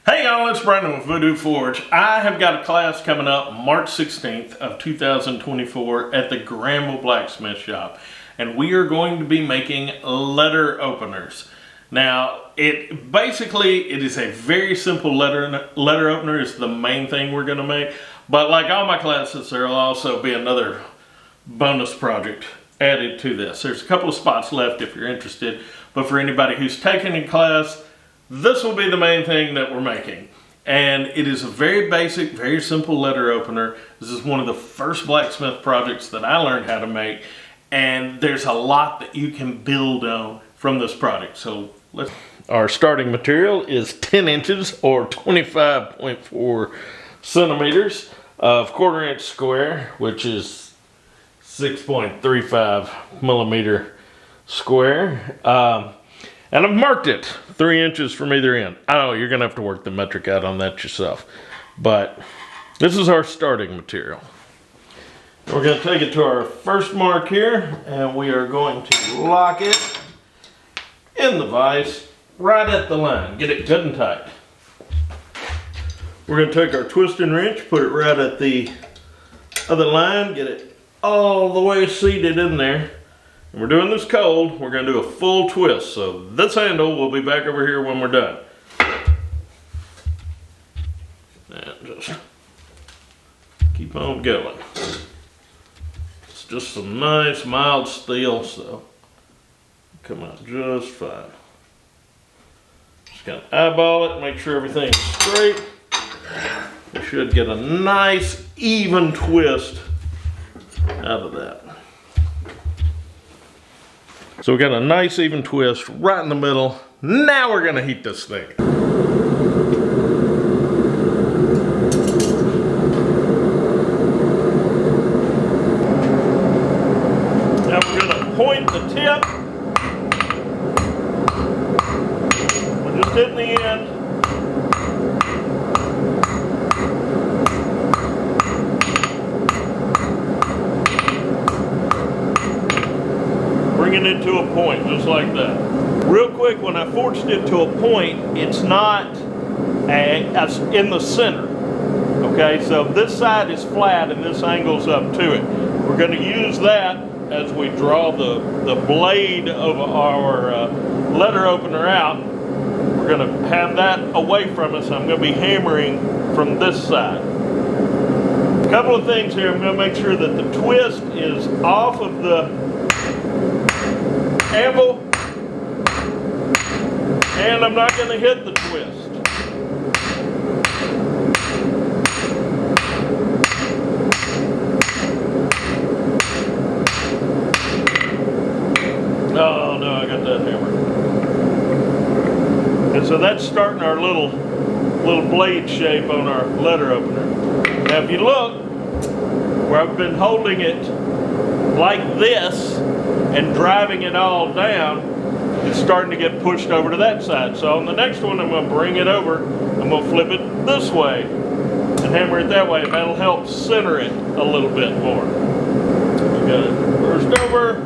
Hey y'all, it's Brandon with Voodoo Forge. I have got a class coming up March 16th of 2024 at the Granville Blacksmith shop. And we are going to be making letter openers. Now, it is a very simple letter opener is the main thing we're going to make. But like all my classes, there will also be another bonus project added to this. There's a couple of spots left if you're interested. But for anybody who's taking a class, this will be the main thing that we're making. And it is a very basic, very simple letter opener. This is one of the first blacksmith projects that I learned how to make. And there's a lot that you can build on from this project. So our starting material is 10 inches or 25.4 centimeters of 1/4 inch square, which is 6.35 millimeter square. And I've marked it 3 inches from either end. I know you're gonna have to work the metric out on that yourself, but this is our starting material. We're gonna take it to our first mark here, and we are going to lock it in the vise right at the line. Get it good and tight. We're gonna take our twisting wrench, put it right at the other line, get it all the way seated in there. And we're doing this cold. We're gonna do a full twist. So this handle will be back over here when we're done. And just keep on going. It's just some nice mild steel, so come out just fine. Just gotta eyeball it, make sure everything's straight. We should get a nice even twist out of that. So we got a nice even twist right in the middle. Now we're gonna heat this thing. Now we're gonna point the tip. We're just hitting the end. Bringing it to a point, just like that. Real quick, when I forged it to a point, it's not in the center. Okay, so this side is flat and this angle's up to it. We're going to use that as we draw the blade of our letter opener out. We're going to have that away from us. I'm going to be hammering from this side. A couple of things here. I'm going to make sure that the twist is off of the anvil, and I'm not going to hit the twist. Oh no, I got that hammer. And so that's starting our little blade shape on our letter opener. Now if you look, where I've been holding it like this and driving it all down, it's starting to get pushed over to that side. So on the next one, I'm going to bring it over. I'm going to flip it this way and hammer it that way. And that'll help center it a little bit more. We got it reversed over.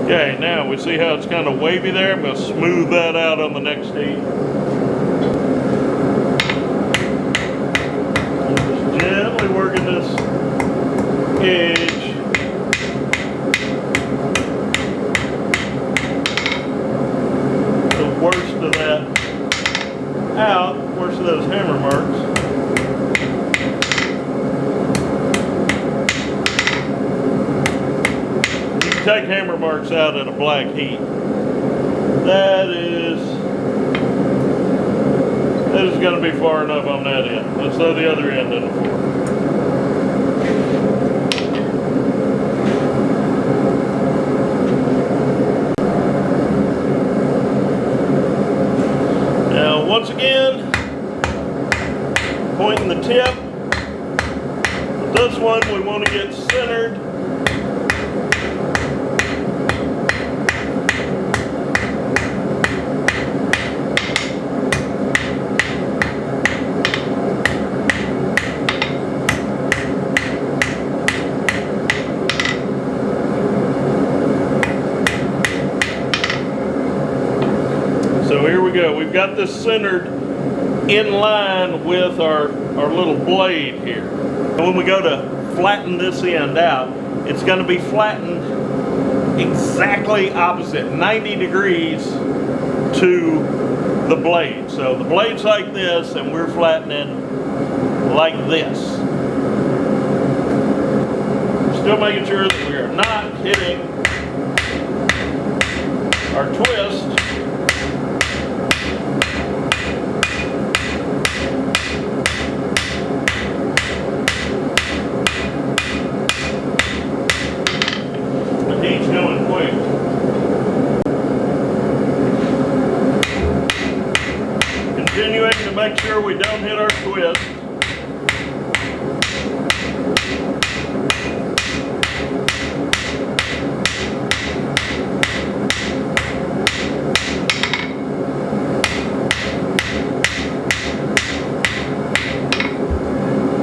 Okay, now we see how it's kind of wavy there. I'm going to smooth that out on the next heat. Just gently working this edge. The worst of that out, worst of those hammer marks. Take hammer marks out at a black heat. That is going to be far enough on that end. Let's throw the other end in the fork. Now once again, pointing the tip with this one we want to get centered. So here we go. We've got this centered in line with our little blade here. And when we go to flatten this end out, it's going to be flattened exactly opposite, 90 degrees to the blade. So the blade's like this and we're flattening like this. Still making sure that we are not hitting our twist. Continuing to make sure we don't hit our twist.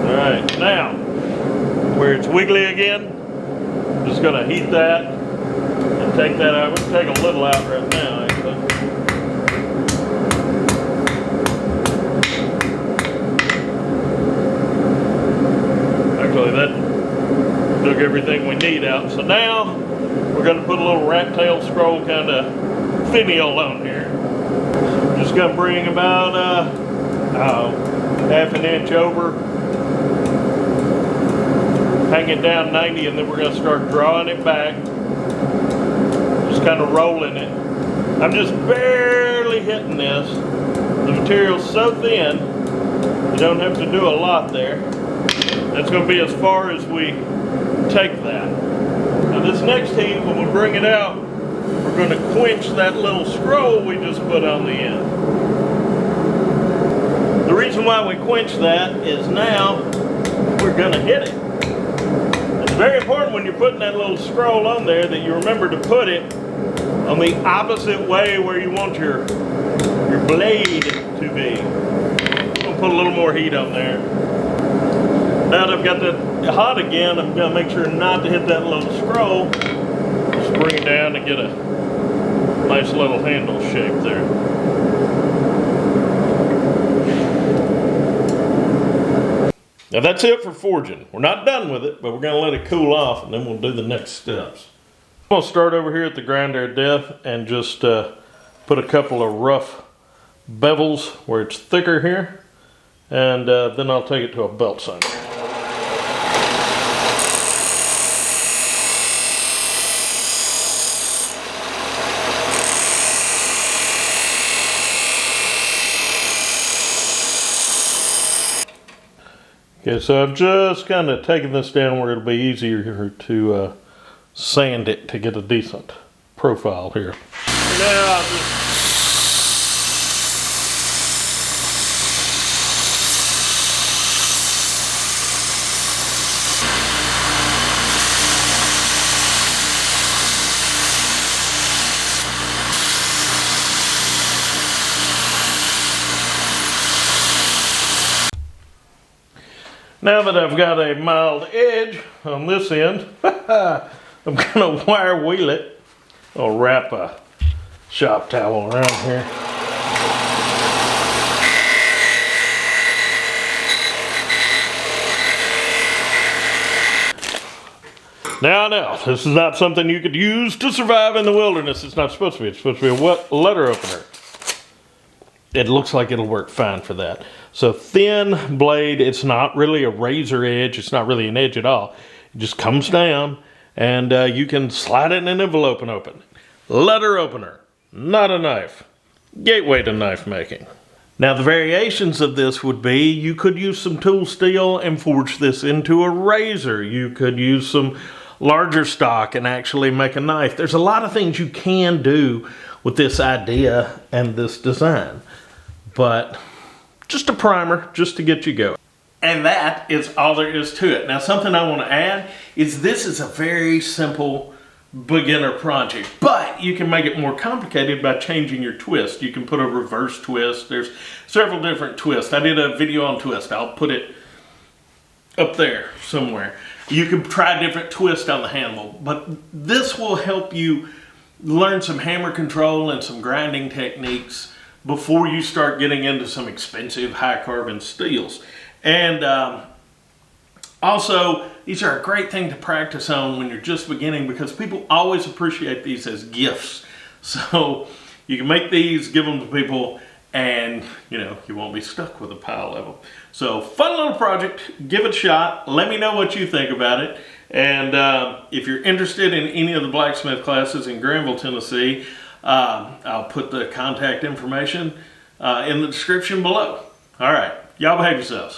Alright, now where it's wiggly again, just going to heat that and take that out. We'll take a little out right now, actually. Actually, that took everything we need out. So now we're going to put a little rat tail scroll kind of finial on here. Just going to bring about half an inch over, hang it down 90, and then we're going to start drawing it back. Just kind of rolling it. I'm just barely hitting this. The material's so thin, you don't have to do a lot there. That's going to be as far as we take that. Now this next heat, when we bring it out, we're going to quench that little scroll we just put on the end. The reason why we quench that is now we're going to hit it. It's very important when you're putting that little scroll on there that you remember to put it on the opposite way where you want your blade to be. I'm going to put a little more heat on there. Now that I've got that hot again, I'm going to make sure not to hit that little scroll. Just bring it down and get a nice little handle shape there. Now that's it for forging. We're not done with it, but we're going to let it cool off and then we'll do the next steps. I'm going to start over here at the grinder of death and just put a couple of rough bevels where it's thicker here, and then I'll take it to a belt sander. Okay, so I've just kind of taken this down where it'll be easier to sand it to get a decent profile here. Now I'll just now that I've got a mild edge on this end, I'm going to wire wheel it. I'll wrap a shop towel around here. Now, this is not something you could use to survive in the wilderness. It's not supposed to be. It's supposed to be a letter opener. It looks like it'll work fine for that. So thin blade, it's not really a razor edge. It's not really an edge at all. It just comes down and you can slide it in an envelope and open it. Letter opener, not a knife. Gateway to knife making. Now the variations of this would be, you could use some tool steel and forge this into a razor. You could use some larger stock and actually make a knife. There's a lot of things you can do with this idea and this design. But just a primer, just to get you going. And that is all there is to it. Now, something I want to add is this is a very simple beginner project, but you can make it more complicated by changing your twist. You can put a reverse twist. There's several different twists. I did a video on twist. I'll put it up there somewhere. You can try different twists on the handle, but this will help you learn some hammer control and some grinding techniques before you start getting into some expensive high carbon steels. And also, these are a great thing to practice on when you're just beginning, because people always appreciate these as gifts. So you can make these, give them to people, and you won't be stuck with a pile of them. So fun little project, give it a shot. Let me know what you think about it. And if you're interested in any of the blacksmith classes in Granville, Tennessee, I'll put the contact information in the description below. All right, y'all behave yourselves.